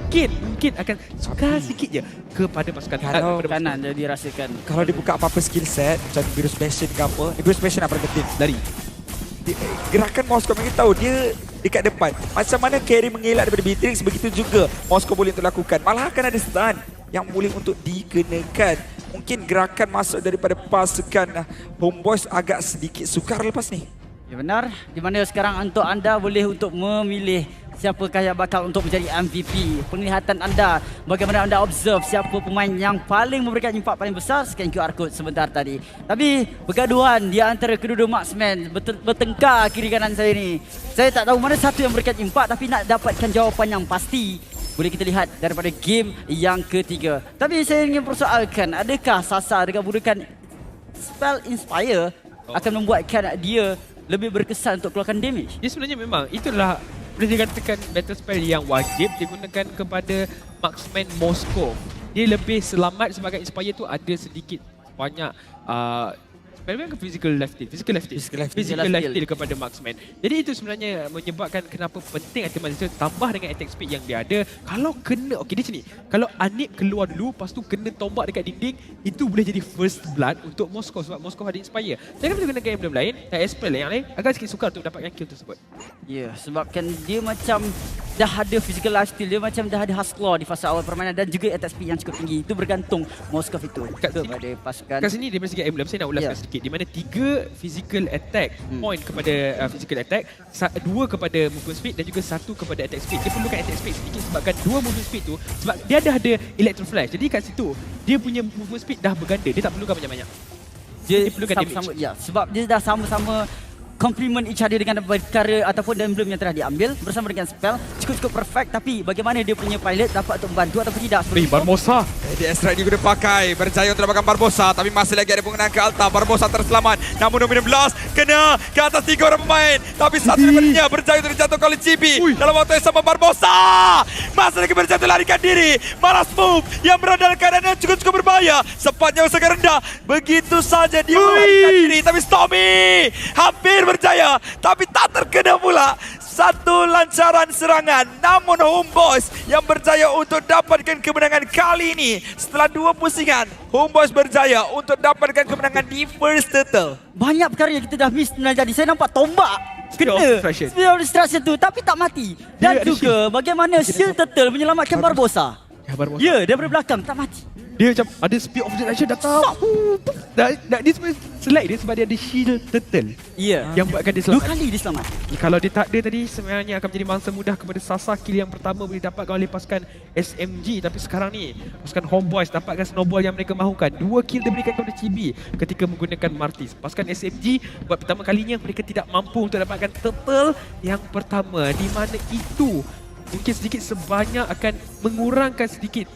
mungkin akan suka sikit je kepada pasukan kanan dia dirasakan. Kalau dia buka apa-apa skill set macam Virus Passion ke apa, Virus Passion apa penting lari. Gerakan Moskov kita tahu dia dekat depan. Macam mana carry mengelak daripada Beatrix, begitu juga Moskov boleh untuk lakukan. Malah akan ada stun yang boleh untuk dikenakan. Mungkin gerakan masuk daripada pasukan Homeboyz agak sedikit sukar lepas ni. Ya benar, di mana sekarang untuk anda boleh untuk memilih siapakah yang bakal untuk menjadi MVP. Penglihatan anda, bagaimana anda observe siapa pemain yang paling memberikan impak paling besar. Scan QR code sebentar tadi. Tapi pergaduhan di antara kedua-dua marksman bertengkar kiri kanan saya ni. Saya tak tahu mana satu yang memberikan impak, tapi nak dapatkan jawapan yang pasti boleh kita lihat daripada game yang ketiga. Tapi saya ingin persoalkan, adakah Sasa dengan menggunakan spell Inspire akan membuatkan dia lebih berkesan untuk keluarkan damage? Dia sebenarnya memang itulah boleh dikatakan battle spell yang wajib digunakan kepada marksman Moskov. Dia lebih selamat sebagai Inspire tu ada sedikit banyak memang physical lifesteal kepada marksman. Jadi itu sebenarnya menyebabkan kenapa penting Ultimate tambah dengan attack speed yang dia ada. Kalau kena, okey dia sini. Kalau Anip keluar dulu, lepas tu kena tombak dekat dinding, itu boleh jadi first blood untuk Moskov sebab Moskov ada Inspire. Jangan boleh gunakan emblem lain, spell yang lain agak sikit sukar untuk dapatkan kill tersebut. Ya, sebabkan dia macam dah ada physical lifesteal, dia macam dah ada hustler di fasa awal permainan dan juga attack speed yang cukup tinggi. Itu bergantung Moskov itu kepada pasukan. Kat sini dari segi emblem saya nak ulaskan sedikit. Di mana 3 physical attack point kepada physical attack, 2 kepada movement speed dan juga 1 kepada attack speed. Dia perlukan attack speed sedikit sebabkan 2 movement speed tu sebab dia dah ada electro flash. Jadi kat situ dia punya movement speed dah berganda. Dia tak perlukan banyak-banyak. Dia perlukan sama-sama, ya, sebab dia dah sama-sama complement each other dengan perkara ataupun emblem yang telah diambil bersama dengan spell cukup perfect. Tapi bagaimana dia punya pilot dapat untuk membantu ataupun tidak? Barbosa. ADS strike juga dipakai, berjaya untuk dapatkan Barbosa, tapi masih lagi ada penggunaan ke Alta. Barbosa terselamat, namun Dominant Blast kena ke atas 3 orang pemain, tapi satu daripadanya berjaya untuk dijatuhkan oleh Chibi. Dalam waktu yang sama Barbosa masih lagi berjaya untuk larikan diri. Malas move yang berada dalam keadaan yang cukup berbahaya. Sepatnya sangat rendah, begitu saja dia melarikan diri, tapi Stormy hampir berjaya, tapi tak terkena pula. Satu lancaran serangan, namun Homeboyz yang berjaya untuk dapatkan kemenangan kali ini. Setelah 2 pusingan, Homeboyz berjaya untuk dapatkan kemenangan di first turtle. Banyak perkara yang kita dah miss jadi. Saya nampak tombak kena Speed of Destruction tu, tapi tak mati. Dan juga bagaimana Shield Turtle menyelamatkan Barbosa. Ya, daripada belakang tak mati. Dia macam ada Speed of Destruction datang. Dia sebenarnya select dia sebab dia ada Shield Turtle. Ya, yang buatkan dia selamat. 2 kali dia selamat. Kalau dia tak ada tadi, sebenarnya akan menjadi mangsa mudah kepada Sasa. Kill yang pertama boleh dapatkan oleh pasukan SMG. Tapi sekarang ni, pasukan Homeboyz dapatkan snowball yang mereka mahukan. 2 kill diberikan kepada Chibi ketika menggunakan Martis. Pasukan SMG buat pertama kalinya mereka tidak mampu untuk dapatkan turtle yang pertama. Di mana itu mungkin sedikit sebanyak akan mengurangkan sedikit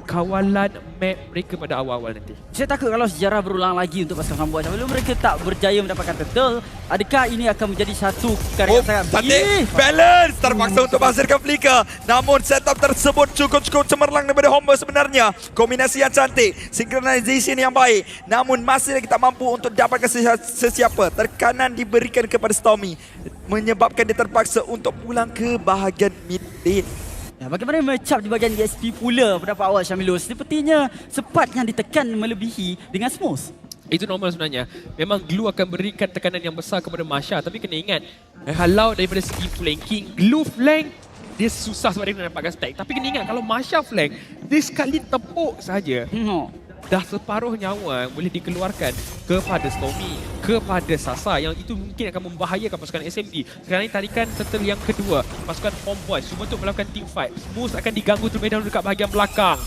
kawalan map mereka pada awal-awal nanti. Saya takut kalau sejarah berulang lagi untuk pasukan Homeboyz. Sebelum mereka tak berjaya mendapatkan turtle, adakah ini akan menjadi satu perkara yang sangat cantik. Balance terpaksa untuk menghasilkan flicker. Namun setup tersebut cukup cemerlang daripada Homeboyz sebenarnya. Kombinasi yang cantik, synchronization yang baik. Namun masih lagi tak mampu untuk dapatkan sesiapa. Tekanan diberikan kepada Stormy menyebabkan dia terpaksa untuk pulang ke bahagian mid lane. Ya, bagaimana matchup di bahagian ESP pula pada awal Syamilus? Sepertinya sepat yang ditekan melebihi dengan Smooth. Itu normal sebenarnya. Memang Glue akan berikan tekanan yang besar kepada Masha. Tapi kena ingat, kalau daripada segi flanking, Glue flank dia susah sebab dia kena dapatkan stack. Tapi kena ingat kalau Masha flank, dia sekali tepuk saja. Dah separuh nyawa boleh dikeluarkan kepada Stormy, kepada Sasa, yang itu mungkin akan membahayakan pasukan SMG. Sekarang ini tarikan turtle yang kedua, pasukan Homeboyz cuba untuk melakukan team fight. Smooth akan diganggu terlebih dahulu dekat bahagian belakang.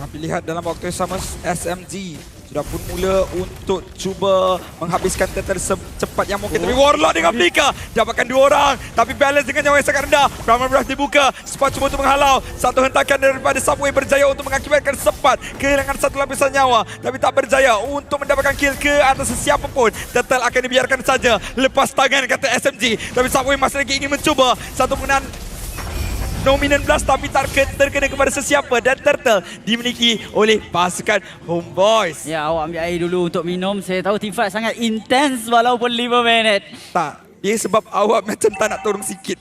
Tapi lihat dalam waktu yang sama SMG sudah pun mula untuk cuba menghabiskan turtle secepat yang mungkin. Tapi Warlock dengan Flicker dapatkan 2 orang, tapi balance dengan nyawa yang sangat rendah. Brahman Breath dibuka, Spot cuba untuk menghalau. Satu hentakan daripada Subway berjaya untuk mengakibatkan Spot kehilangan 1 lapisan nyawa, tapi tak berjaya untuk mendapatkan kill ke atas sesiapa pun. Turtle akan dibiarkan saja lepas tangan kata SMG, tapi Subway masih lagi ingin mencuba satu penggunaan Dominant Blast, tapi tak terkena kepada sesiapa. Dan turtle dimiliki oleh pasukan Homeboyz. Ya, awak ambil air dulu untuk minum. Saya tahu teamfight sangat intens walaupun 5 minit. Tak, dia sebab awak macam tak nak tolong sikit.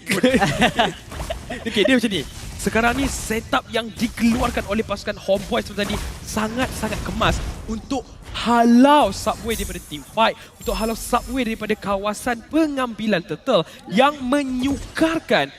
Okey, dia macam ni. sekarang ni setup yang dikeluarkan oleh pasukan Homeboys tadi sangat-sangat kemas untuk halau Subway daripada team fight, untuk halau Subway daripada kawasan pengambilan turtle yang menyukarkan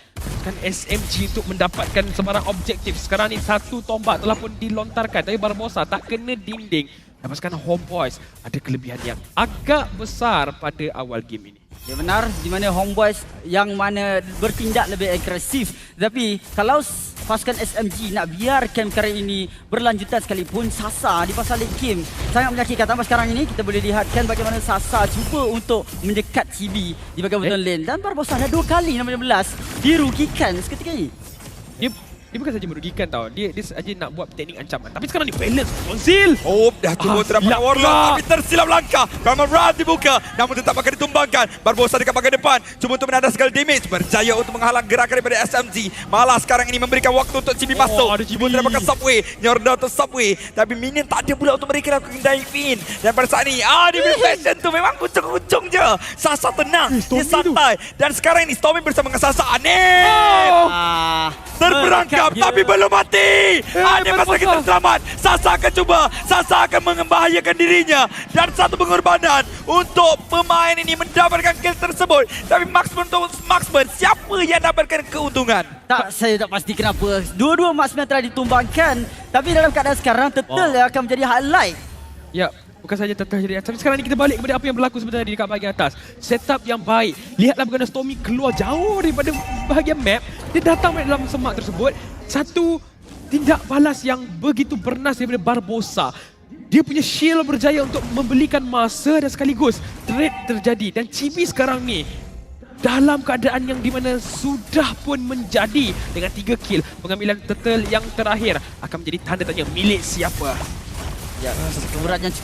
kan SMG untuk mendapatkan sebarang objektif. Sekarang ni satu tombak telah pun dilontarkan tapi Barbosa tak kena dinding. Dan pasukan Homeboys ada kelebihan yang agak besar pada awal game ini. Ya benar, di mana Homeboys yang mana bertindak lebih agresif. Tapi kalau pasukan SMG nak biarkan perkara ini berlanjutan sekalipun, Sasa di pasal late game sangat menyakitkan. Tambah sekarang ini kita boleh lihatkan bagaimana Sasa cuba untuk mendekat CB di bahagian bottom lane. Dan Barbosa dah 2 kali 16 dirugikan seketika ini. Dia bukan saja merugikan tau. Dia saja nak buat teknik ancaman. Tapi sekarang ni balance Konsil. Oh, dah cuba terdapat Warlock tapi tersilap langkah. Ramai Rad dibuka namun tetap akan ditumbangkan. Barbosa dekat bahagian depan cuba untuk menandas segala damage. Berjaya untuk menghalang gerakan daripada SMG. Malah sekarang ini memberikan waktu untuk CB masuk. Cuba terdapatkan Subway. Nyorda untuk Subway. Tapi minion tak ada pula untuk mereka lakukan dive in. Dan pada saat ini, dia punya fashion tu memang kucung-kucung je. Sasa tenang. Dia santai. Dan sekarang ini Stormy bersama dengan Sasa. Terperangkap tapi belum mati. Dia masih lagi terselamat. Sasa akan cuba. Sasa akan membahayakan dirinya. Dan satu pengorbanan untuk pemain ini mendapatkan kill tersebut. Tapi Marksman untuk Marksman, siapa yang dapatkan keuntungan? Tak, saya tak pasti kenapa. Dua-dua Marksman telah ditumbangkan. Tapi dalam keadaan sekarang Turtle yang akan menjadi highlight. Ya, bukan saja Turtle jadi atas. Tapi sekarang ni kita balik kepada apa yang berlaku sebenarnya di dekat bahagian atas. Setup yang baik. Lihatlah bagaimana Stormy keluar jauh daripada bahagian map. Dia datang dalam semak tersebut. Satu tindak balas yang begitu bernas daripada Barbosa. Dia punya shield berjaya untuk membelikan masa dan sekaligus trade terjadi. Dan Chibi sekarang ni dalam keadaan yang di mana sudah pun menjadi dengan 3 kill. Pengambilan turtle yang terakhir akan menjadi tanda tanya milik siapa. Ya, kekurangan yang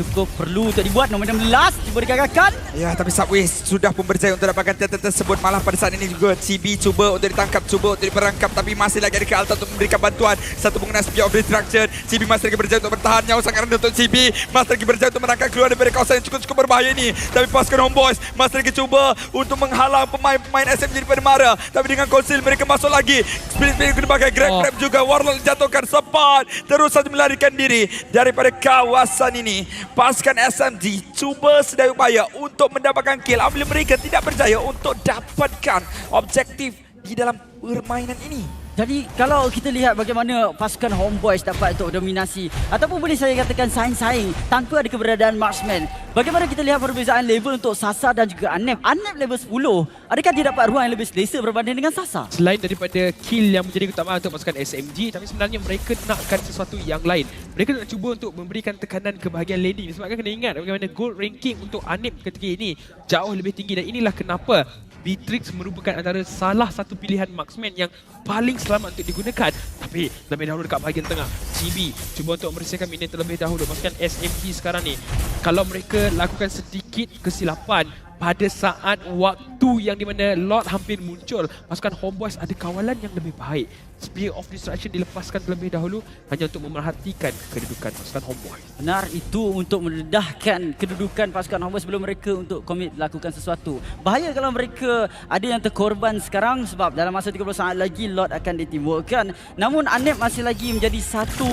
cukup perlu untuk dibuat. Nombor 16 cuba digagalkan. Ya, tapi Subway sudah pun berjaya untuk dapatkan turtle tersebut. Malah pada saat ini juga CB cuba untuk ditangkap, cuba untuk diperangkap. Tapi masih lagi ada ke Alta untuk memberikan bantuan. Satu penggunaan Spear of Destruction. CB masih lagi berjaya untuk bertahan. Nyawa sangat rendah untuk CB. Masih lagi berjaya untuk menangkap keluar daripada kawasan yang cukup berbahaya ini. Tapi pasukan Homeboys masih lagi cuba untuk menghalang pemain-pemain SMG daripada Mara. Tapi dengan Konsil mereka masuk lagi. Spirit kena pakai grab juga. Warlock dijatuhkan sempat. Terus saja melarikan diri daripada kawasan ini. Pasukan SMG cuba sedaya upaya untuk mendapatkan kill apabila mereka tidak berjaya untuk dapatkan objektif di dalam permainan ini. Jadi kalau kita lihat bagaimana pasukan Homeboys dapat untuk dominasi ataupun boleh saya katakan saing-saing tanpa ada keberadaan Marksman. Bagaimana kita lihat perbezaan level untuk Sasa dan juga Anep. Anep level 10. Adakah dia dapat ruang yang lebih selesa berbanding dengan Sasa? Selain daripada kill yang menjadi keutamaan untuk pasukan SMG, tapi sebenarnya mereka nakkan sesuatu yang lain. Mereka nak cuba untuk memberikan tekanan ke bahagian laning. Sebabkan kena ingat bagaimana gold ranking untuk Anep ketika ini jauh lebih tinggi. Dan inilah kenapa Beatrix merupakan antara salah satu pilihan marksman yang paling selamat untuk digunakan. Tapi lebih dahulu dekat bahagian tengah, CB cuba untuk membersihkan minion terlebih dahulu. Pasukan SMG sekarang ni, kalau mereka lakukan sedikit kesilapan pada saat waktu yang di mana Lord hampir muncul, pasukan Homeboys ada kawalan yang lebih baik. Spear of Destruction dilepaskan terlebih dahulu hanya untuk memerhatikan kedudukan pasukan Homeboys. Benar, itu untuk mendedahkan kedudukan pasukan Homeboys sebelum mereka untuk komit melakukan sesuatu. Bahaya kalau mereka ada yang terkorban sekarang sebab dalam masa 30 saat lagi Lord akan ditimbulkan. Namun Anep masih lagi menjadi satu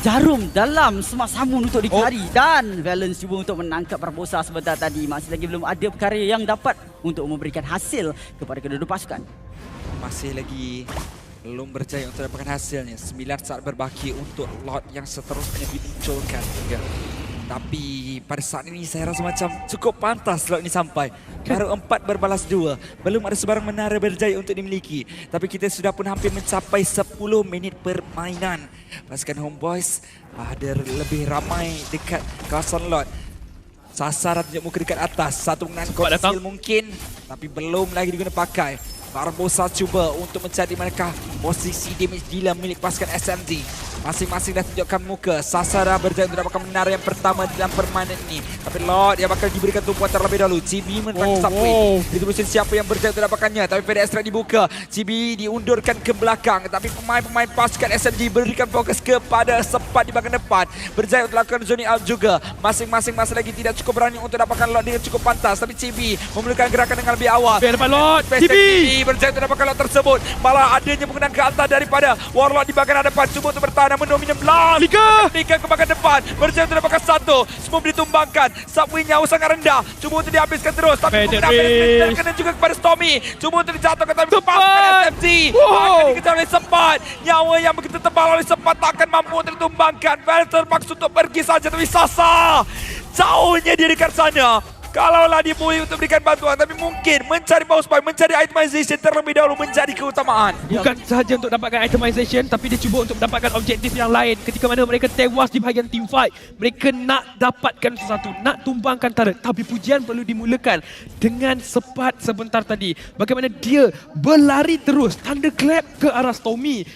jarum dalam semak samun untuk dicari. Dan Valence cuba untuk menangkap Barbosa sebentar tadi. Masih lagi belum ada perkara yang dapat untuk memberikan hasil kepada kedua-dua pasukan. Masih lagi belum berjaya untuk dapatkan hasilnya. 9 saat berbaki untuk Lord yang seterusnya dimunculkan juga. Tapi pada saat ini saya rasa macam cukup pantas Lord ini sampai. Baru 4 berbalas 2. Belum ada sebarang menara berjaya untuk dimiliki. Tapi kita sudah pun hampir mencapai 10 minit permainan. Pasukan Homeboys ada lebih ramai dekat kawasan Lord. Sasaran tunjuk muka dekat atas. Satu penggunaan konsil mungkin. Tapi belum lagi diguna pakai. Barbosa cuba untuk mencari manakah posisi damage dealer milik pasukan SMG. Masing-masing dah tunjukkan muka. Sasara berjaya untuk dapatkan menara yang pertama dalam permainan ini. Tapi Lord yang bakal diberikan tumpuan terlebih dahulu. Cibi menangkap Subway. Diterusin siapa yang berjaya untuk dapatkannya. Tapi PD Extra dibuka. Cibi diundurkan ke belakang. Tapi pemain-pemain pasukan SMG berikan fokus kepada Sepat di bahagian depan. Berjaya untuk lakukan zoning out juga. Masing-masing masih lagi tidak cukup berani untuk dapatkan Lord dengan cukup pantas. Tapi Cibi memerlukan gerakan dengan lebih awal. Biar dapat Lord. Cibi Cibi. berjaya untuk dapatkan Lord tersebut. Malah adanya penggunaan ke atas daripada Warlock di bahagian hadapan. Cuba untuk bertahan namun dominan Blast. Liga ke bahagian depan. Berjaya untuk dapatkan satu. Semua ditumbangkan. Subway nyawa sangat rendah. Cuba untuk dihabiskan terus. Tapi penggunaan kena juga kepada Stormy. Cuba untuk dijatuhkan tapi lepaskan SMG. Akan dikejar oleh Sepat. Nyawa yang begitu tebal oleh Sepat tak akan mampu untuk ditumbangkan. Vel terpaksa untuk pergi saja. Tapi Sasa jauhnya dia dekat sana. Kalaulah dia boleh untuk berikan bantuan, tapi mungkin mencari power spike, mencari itemization terlebih dahulu menjadi keutamaan. Bukan sahaja untuk dapatkan itemization, tapi dia cuba untuk mendapatkan objektif yang lain. Ketika mana mereka tewas di bahagian team fight, mereka nak dapatkan sesuatu, nak tumbangkan turret. Tapi pujian perlu dimulakan dengan Sepat sebentar tadi. Bagaimana dia berlari terus, thunderclap ke arah Stormy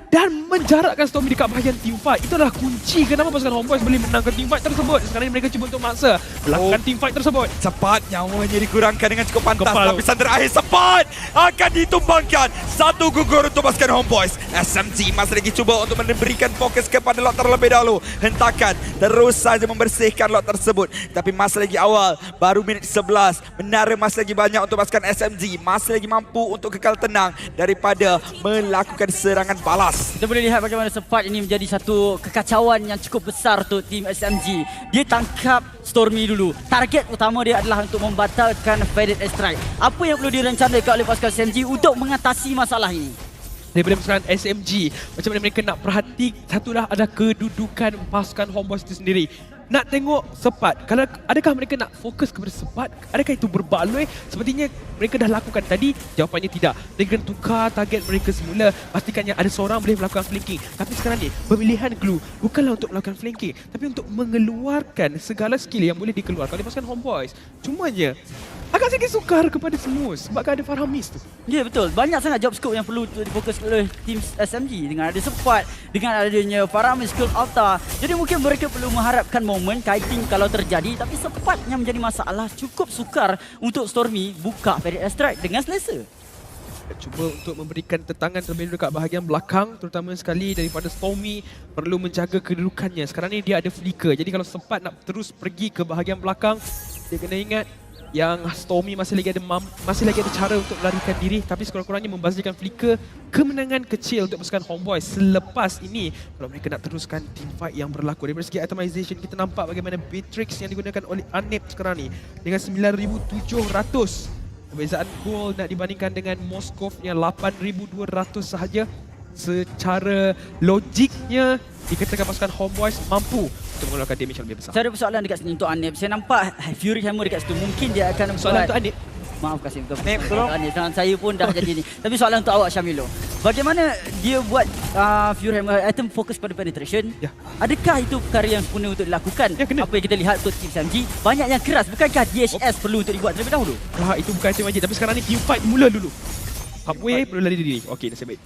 dan menjarakkan Stormy dekat bahagian team fight. Itu adalah kunci kenapa pasukan Homeboyz boleh menangkan team fight tersebut. Sekarang ini mereka cuba untuk maksa melakukan team fight tersebut. Cepat nyawanya dikurangkan dengan cukup pantas. Lapisan terakhir Sepat akan ditumbangkan. Satu gugur untuk pasukan Homeboyz. SMG masih lagi cuba untuk memberikan fokus kepada lot terlebih dahulu. Hentakan terus saja membersihkan lot tersebut. Tapi masih lagi awal, baru minit 11. Menara masih lagi banyak untuk pasukan SMG. Masih lagi mampu untuk kekal tenang daripada melakukan serangan balas. Kita boleh lihat bagaimana Sepat ini menjadi satu kekacauan yang cukup besar untuk tim SMG. Dia tangkap Stormy dulu. Target utama dia adalah untuk membatalkan Faded Strike. Apa yang perlu direncanakan oleh pasukan SMG untuk mengatasi masalah ini? Daripada pasukan SMG, macam mana mereka nak perhati, satulah ada kedudukan pasukan Homeboyz itu sendiri. Nak tengok Sepat, kalau adakah mereka nak fokus kepada Sepat? Adakah itu berbaloi? Sepertinya mereka dah lakukan tadi. Jawapannya tidak. Mereka tukar target mereka semula. Pastikannya ada seorang boleh melakukan flanking. Tapi sekarang ni pemilihan clue bukanlah untuk melakukan flanking, tapi untuk mengeluarkan segala skill yang boleh dikeluarkan oleh pasukan Homeboyz. Cumanya agak sedikit sukar kepada semua sebab ada Farhamis tu. Ya betul, banyak sangat job scope yang perlu difokus oleh tim SMG. Dengan ada Sepat, dengan adanya Farhamis, Skull Alta. Jadi mungkin mereka perlu mengharapkan momen kiting kalau terjadi. Tapi Sepat yang menjadi masalah, cukup sukar untuk Stormy buka Faded Strike dengan selesa. Cuba untuk memberikan tentangan terlebih dahulu dekat bahagian belakang, terutama sekali daripada Stormy perlu menjaga kedudukannya. Sekarang ni dia ada flicker. Jadi kalau Sepat nak terus pergi ke bahagian belakang, dia kena ingat yang Stormy masih lagi ada cara untuk melarikan diri, tapi sekurang-kurangnya membazirkan flicker. Kemenangan kecil untuk pasukan Homeboyz. Selepas ini kalau mereka nak teruskan team fight yang berlaku daripada segi itemization, kita nampak bagaimana Beatrix yang digunakan oleh Anip sekarang ni dengan 9,700. Perbezaan gol nak dibandingkan dengan Moskov yang 8,200 sahaja. Secara logiknya dikatakan pasukan Homeboyz mampu untuk mengeluarkan damage yang lebih besar. Saya ada persoalan dekat sini untuk Anip. Saya nampak Fury Hammer dekat situ. Mungkin dia akan Soalan untuk Anip. Maaf kasih betul. Anip, tolong. Anip, saya pun dah jadi ni. Tapi soalan untuk awak Syamilo. Bagaimana dia buat Fury Hammer item fokus pada penetration? Ya. Adakah itu perkara yang sempurna untuk dilakukan? Ya, kena. Apa yang kita lihat untuk tim SMG banyak yang keras. Bukankah DHS perlu untuk dibuat terlebih dahulu? Itu bukan item wajib, tapi sekarang ni team fight mula dulu. Subway perlu lari diri. Okey, nasib baik.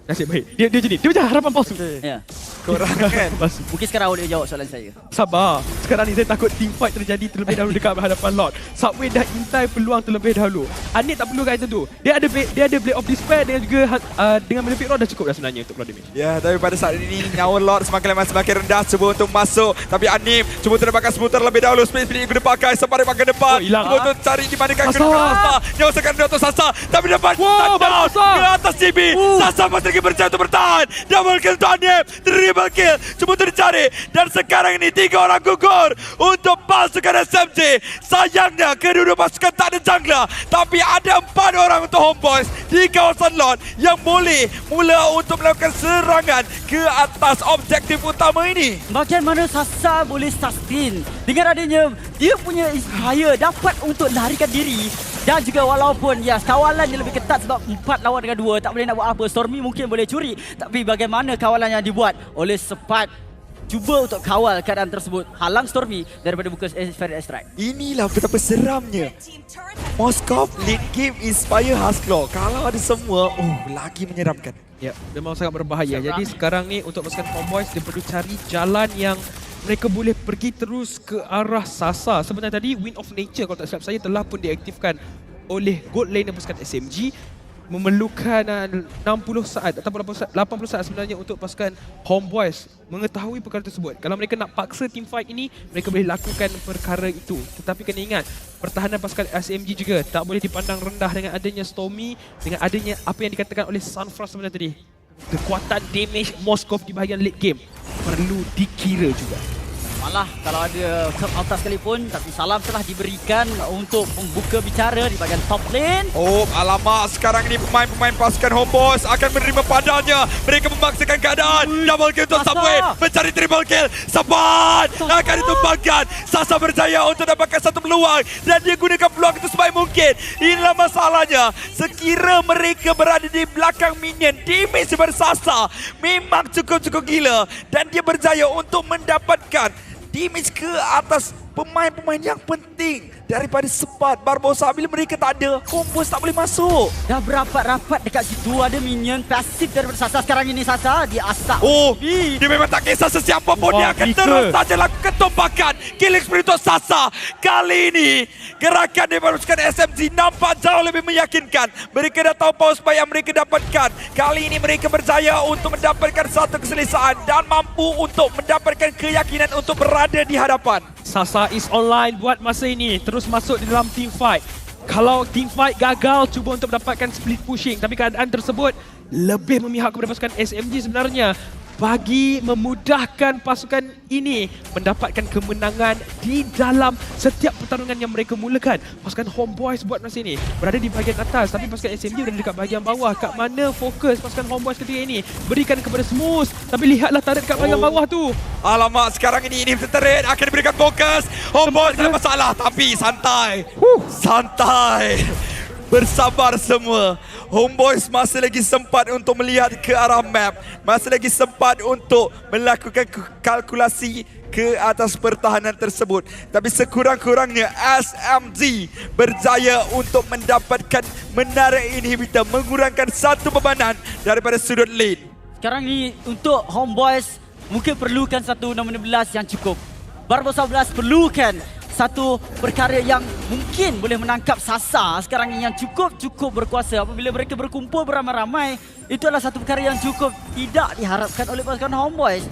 Nasib baik. Dia jadi. Dia macam harapan palsu. Ya. Korang kan. Palsu. Mungkin sekarang awak boleh jawab soalan saya. Sabar. Sekarang ni saya takut team fight terjadi terlebih dahulu dekat hadapan Lord. Subway dah intai peluang terlebih dahulu. Anit tak perlu item tu. Dia ada Blade of Despair dengan juga dengan Malefic Rod dah cukup dah sebenarnya untuk keluar damage. Ya, tapi pada saat ini nyawa Lord semakin rendah. Cuba untuk masuk. Tapi Anim cuba untuk dapatkan smooth terlebih dahulu. Speed guna pakai separuh bahagian depan. Hilang. Cuba untuk cari di manakah Sasa. Sasa. Nyawa sekarang rendah untuk Sasa. Tapi dapat touchdown ke atas CB. Sasa masih lagi berjaya untuk bertahan. Double kill untuk Anim. Triple kill. Cuba untuk dicari. Dan sekarang ini 3 orang gugur untuk pasukan SMG. Sayangnya kedua pasukan tak ada jungler. Tapi ada 4 orang untuk Homeboyz di kawasan Lord yang boleh mula untuk melakukan serangan ke atas objektif utama ini. Bagaimana Sasa boleh sustain dengan adanya dia punya Inspire dapat untuk larikan diri. Dan juga walaupun ya kawalan yang lebih ketat sebab 4 lawan dengan 2 tak boleh nak buat apa. Stormy mungkin boleh curi, tapi bagaimana kawalan yang dibuat oleh Sepat cuba untuk kawal keadaan tersebut, halang Stormy daripada buka Fire Strike. Inilah betapa seramnya. Moskov lead game Inspire Husklaw. Kalau ada semua, lagi menyeramkan. Ya, memang sangat berbahaya. Jadi sekarang ni untuk pasukan Homeboys dia perlu cari jalan yang mereka boleh pergi terus ke arah Sasa. Sebenarnya tadi Wind of Nature kalau tak silap saya telah pun diaktifkan oleh gold lane pasukan SMG. Memerlukan 60 saat atau 80 saat sebenarnya untuk pasukan Homeboys mengetahui perkara tersebut. Kalau mereka nak paksa team fight ini, mereka boleh lakukan perkara itu. Tetapi kena ingat, pertahanan pasukan SMG juga tak boleh dipandang rendah dengan adanya Stormy, dengan adanya apa yang dikatakan oleh Sunfrost sebenarnya tadi. Kekuatan damage Moskov di bahagian late game perlu dikira juga. Malah kalau ada Curb Altar sekalipun, tapi salam telah diberikan untuk membuka bicara di bahagian top lane. Alamak, sekarang ini pemain-pemain pasukan Homeboys akan menerima padanya. Mereka memaksakan keadaan. Double kill untuk Subway, mencari triple kill. Saban akan ditumbangkan. Sasa berjaya untuk dapatkan satu peluang dan dia gunakan peluang itu sebaik mungkin. Inilah masalahnya. Sekira mereka berada di belakang minion, damage bersasa memang cukup-cukup gila dan dia berjaya untuk mendapatkan damage ke atas pemain-pemain yang penting daripada Sepat. Barbosa bila mereka tak ada, Homeboys tak boleh masuk. Dah berapat-rapat dekat situ, ada minion pasif daripada Sasa sekarang ini. Sasa dia asak. Dia memang tak kisah sesiapa pun. Dia akan terus saja lakukan tumbakan. Killing spree untuk Sasa. Kali ini gerakan daripada pasukan SMG nampak jauh lebih meyakinkan. Mereka dah tahu power spike yang mereka dapatkan. Kali ini mereka berjaya untuk mendapatkan satu keselesaan dan mampu untuk mendapatkan keyakinan untuk berada di hadapan. Sasa is online buat masa ini, terus masuk di dalam team fight. Kalau team fight gagal cuba untuk mendapatkan split pushing, tapi keadaan tersebut lebih memihak kepada pasukan SMG sebenarnya bagi memudahkan pasukan ini mendapatkan kemenangan di dalam setiap pertarungan yang mereka mulakan. Pasukan Homeboys buat masa ini berada di bahagian atas, tapi pasukan SMG berada dekat bahagian bawah. Kat mana fokus pasukan Homeboys ketika ini? Berikan kepada Smooth, tapi lihatlah turret kat bahagian bawah tu. Alamak, sekarang ini turret akan diberikan fokus. Homeboys tak ada masalah, tapi santai. Santai. Bersabar semua. Homeboys masih lagi sempat untuk melihat ke arah map. Masih lagi sempat untuk melakukan kalkulasi ke atas pertahanan tersebut. Tapi sekurang-kurangnya SMG berjaya untuk mendapatkan menara inhibitor, mengurangkan satu bebanan daripada sudut lane. Sekarang ni untuk Homeboys mungkin perlukan satu nombor 16 yang cukup. Barbosa 11 perlukan satu perkara yang mungkin boleh menangkap Sasa sekarang ini yang cukup berkuasa. Apabila mereka berkumpul beramai-ramai, itu adalah satu perkara yang cukup tidak diharapkan oleh pasukan Homeboys.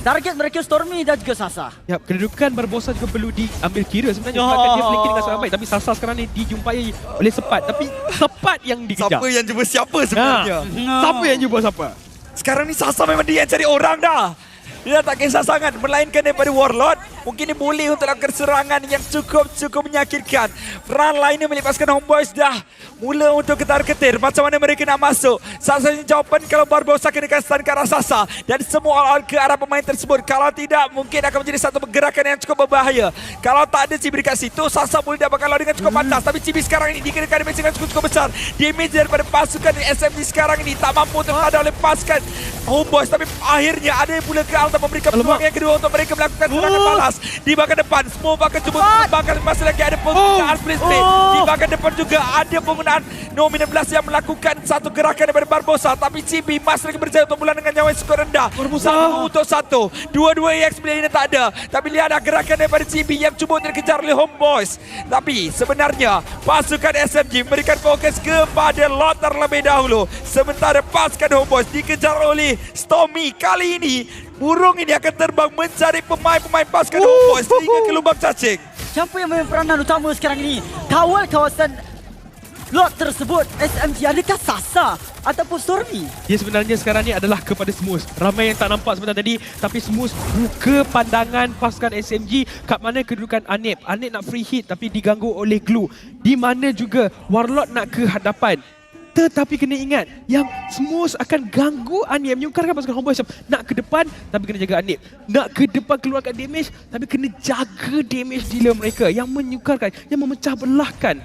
Target mereka Stormy dan juga Sasa. Ya, kedudukan Barbosa juga perlu diambil kira sebenarnya. Sebab dia flanking dengan sangat baik, tapi Sasa sekarang ni dijumpai oleh Sepat, tapi Sepat yang dikejar. Siapa yang jumpa siapa sebenarnya? Siapa yang jumpa siapa? Sekarang ni Sasa memang dia yang cari orang dah. Dia tak kisah sangat melainkan daripada Warlord. Mungkin dia boleh untuk lakukan serangan yang cukup menyakitkan. Front liner milik pasukan Homeboys dah mula untuk ketar-ketir. Macam mana mereka nak masuk? Satu-satunya jawapan kalau Barbosa kenakan stun ke arah Sasa. Dan semua all-out ke arah pemain tersebut. Kalau tidak, mungkin akan menjadi satu pergerakan yang cukup berbahaya. Kalau tak ada Cibi dekat situ, Sasa boleh dapatkan lawan dengan cukup pantas. Tapi Cibi sekarang ini dikenakan damage dengan cukup besar. Damage daripada pasukan SMG sekarang ini tak mampu terhadap oleh pasukan Homeboys. Tapi akhirnya ada yang pula ke altar memberikan peluang yang kedua untuk mereka melakukan serangan balas. Di bahagian depan, Smooth akan cuba mengembangkan. Masih lagi ada penggunaan split split. Di bahagian depan juga ada penggunaan Nomi 16 yang melakukan satu gerakan daripada Barbosa. Tapi Cibi masih lagi berjaya untuk mula dengan nyawa yang skor rendah. Satu untuk satu. Dua-dua EX pilihan ini tak ada. Tapi lihatlah gerakan daripada Cibi yang cuba untuk dikejar oleh Homeboys. Tapi sebenarnya pasukan SMG memberikan fokus kepada Lot terlebih dahulu. Sementara pasukan Homeboys dikejar oleh Stormy. Kali ini burung ini akan terbang mencari pemain-pemain pasukan Homeboys hingga ke lubang cacing. Siapa yang main peranan utama sekarang ini? Kawal kawasan lot tersebut. SMG, adakah Sasa ataupun Stormy? Dia sebenarnya sekarang ni adalah kepada Smooth. Ramai yang tak nampak sebentar tadi, tapi Smooth buka pandangan pasukan SMG kat mana kedudukan Anip. Anip nak free hit tapi diganggu oleh Glue. Di mana juga Warlord nak ke hadapan. Tetapi kena ingat yang Smooth akan ganggu Anip, menyukarkan pasukan Homeboys nak ke depan tapi kena jaga Anip. Nak ke depan keluarkan damage tapi kena jaga damage dealer mereka yang menyukarkan, yang memecah belahkan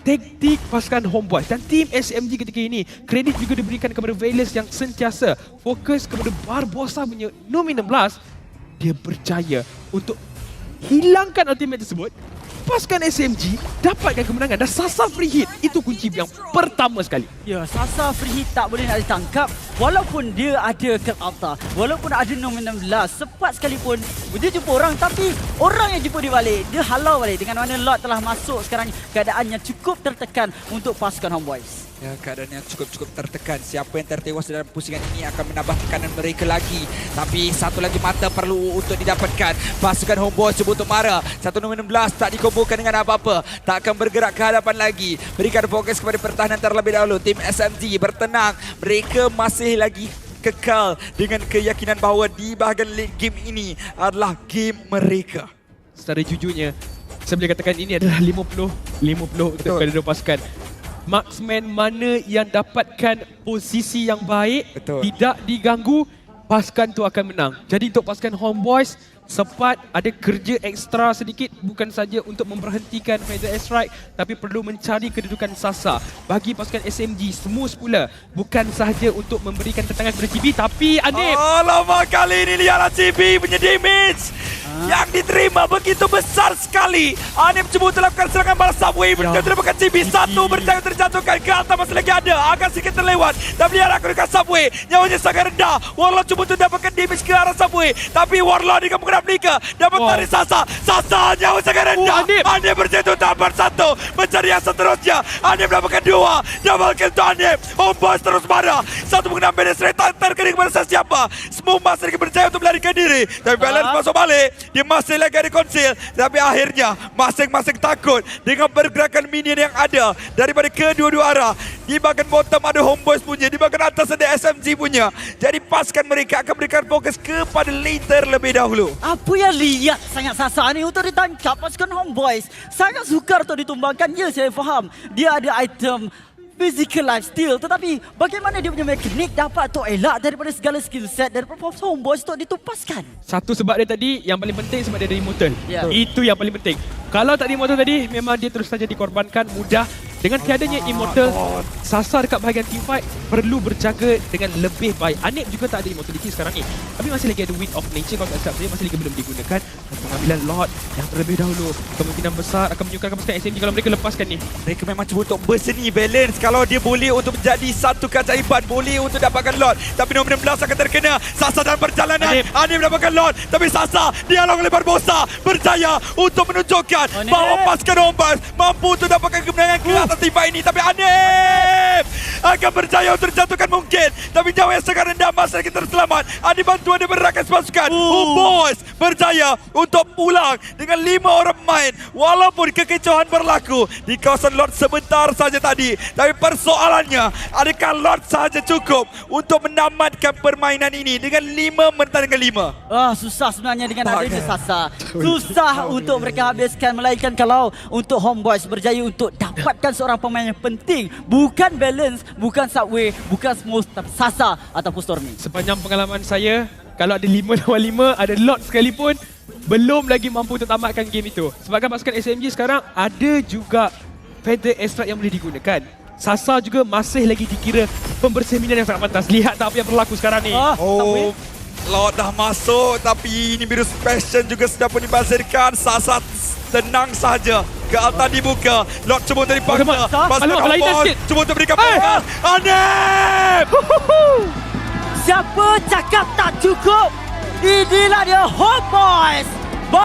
taktik pasukan Homeboys. Dan tim SMG ketika ini, kredit juga diberikan kepada Veilers yang sentiasa fokus kepada Barbosa punya Nomi 16 dia berjaya untuk hilangkan ultimate tersebut, lepaskan SMG, dapatkan kemenangan dan Sasa free hit. Itu kunci yang pertama sekali. Ya, Sasa free hit tak boleh nak ditangkap. Walaupun dia ada Curve Altar, walaupun ada Nominum Blast, sempat sekalipun dia jumpa orang, tapi orang yang jumpa dia balik, dia halau balik. Dengan mana Lord telah masuk sekarang, keadaannya cukup tertekan untuk pasukan Homeboys. Ya, keadaannya cukup tertekan. Siapa yang tertewas dalam pusingan ini akan menambah tekanan mereka lagi. Tapi satu lagi mata perlu untuk didapatkan. Pasukan Homeboys cuba untuk marah. Satu nombor 16 tak dikumpulkan dengan apa-apa. Tak akan bergerak ke hadapan lagi. Berikan fokus kepada pertahanan terlebih dahulu. Tim SMG bertenang. Mereka masih lagi kekal dengan keyakinan bahawa di bahagian late game ini adalah game mereka. Secara jujurnya, saya boleh katakan ini adalah 50-50 untuk kedua pasukan. Marksman mana yang dapatkan posisi yang baik, Betul. tidak diganggu, pasukan tu akan menang. Jadi untuk pasukan Homeboys, sempat ada kerja ekstra sedikit, bukan saja untuk memberhentikan Feather Airstrike, tapi perlu mencari kedudukan Sasa. Bagi pasukan SMG, semua semula bukan sahaja untuk memberikan tentangan kepada Chibi, tapi Anip. Alamak, kali ini lihatlah Chibi punya damage yang diterima begitu besar sekali. Anip cuba untuk lakukan serangan balas subway, berjaya terdapat Chibi. Satu berjaya terjatuhkan, ke atas masih lagi ada, agak sedikit terlewat. Tapi lihatlah kedudukan subway, nyawanya sangat rendah. Warlord cuba untuk dapatkan damage ke arah subway, tapi Warlord di kampung Afrika dapat tarik Sasa. Sasa nyawa sangat rendah. Anip berjaya untuk dapat satu, mencari yang seterusnya. Anip dapatkan dua, double kill untuk Anip. Homeboys terus marah, satu mengenai penetrate, tak terkena kepada siapa. Semua masih lagi berjaya untuk melarikan diri, tapi balance masuk balik. Dia masih lagi ada conceal, tapi akhirnya masing-masing takut dengan pergerakan minion yang ada daripada kedua-dua arah. Di bahagian bottom ada Homeboys punya, di bahagian atas ada SMG punya. Jadi pasukan mereka akan berikan fokus kepada later lebih dahulu. Apa yang lihat sangat Sasa ni untuk ditangkap pasukan Homeboys. Sangat sukar untuk ditumbangkan. Ya, saya faham. Dia ada item physical lifesteal, tetapi bagaimana dia punya mekanik dapat untuk elak daripada segala skill set daripada Homeboys untuk ditupaskan. Satu sebab dia tadi, yang paling penting sebab dia ada immortal. Ya. Itu yang paling penting. Kalau tak ada immortal tadi, memang dia terus saja dikorbankan mudah. Dengan tiadanya immortal, Sasa dekat bahagian teamfight perlu berjaga dengan lebih baik. Anip juga tak ada immortality sekarang ni, tapi masih lagi ada Wind of Nature. Kalau tak silap saya, masih lagi belum digunakan. Dan pengambilan Lord yang terlebih dahulu kemungkinan besar akan menyukarkan pasukan SMG kalau mereka lepaskan ni. Mereka memang cuba untuk berseni balance. Kalau dia boleh untuk menjadi satu keajaiban, boleh untuk dapatkan Lord, tapi nombor 16 akan terkena. Sasa dalam perjalanan, Anip dapatkan Lord, tapi Sasa dihalang oleh Barbosa, berjaya untuk menunjukkan bahawa pasukan Homeboys mampu untuk dapatkan kemenangan ke atas timba ini. Tapi Anip akan berjaya untuk terjatuhkan mungkin, tapi jauh yang sangat rendah, masih lagi terselamat. Ada bantuan dia berakan pasukan Homeboys berjaya untuk pulang dengan 5 orang pemain. Walaupun kekecauan berlaku di kawasan Lord sebentar saja tadi, tapi persoalannya, adakah Lord sahaja cukup untuk menamatkan permainan ini dengan 5 bertanding 5? Susah sebenarnya dengan adanya Sasa. Susah untuk mereka habiskan, melainkan kalau untuk Homeboys berjaya untuk dapatkan seorang pemain yang penting. Bukan balance, bukan subway, bukan smooth, tapi Sasa ataupun Stormy. Sepanjang pengalaman saya, kalau ada 5 lawan 5, ada Lord sekalipun, belum lagi mampu untuk tamatkan game itu. Sebabkan pasukan SMG sekarang ada juga Feather Airstrike yang boleh digunakan. Sasa juga masih lagi dikira pembersih minion yang sangat pantas. Lihat tak apa yang berlaku sekarang ni. Lord dah masuk, tapi ini Virus Passion juga sudah pun dibazirkan. Sasa tenang saja. Ke altar dibuka. Lord cuba untuk dipaksa. Pasukan Homeboys cuba untuk berikan fokus. Anip! Siapa cakap tak cukup? Inilah dia Homeboys.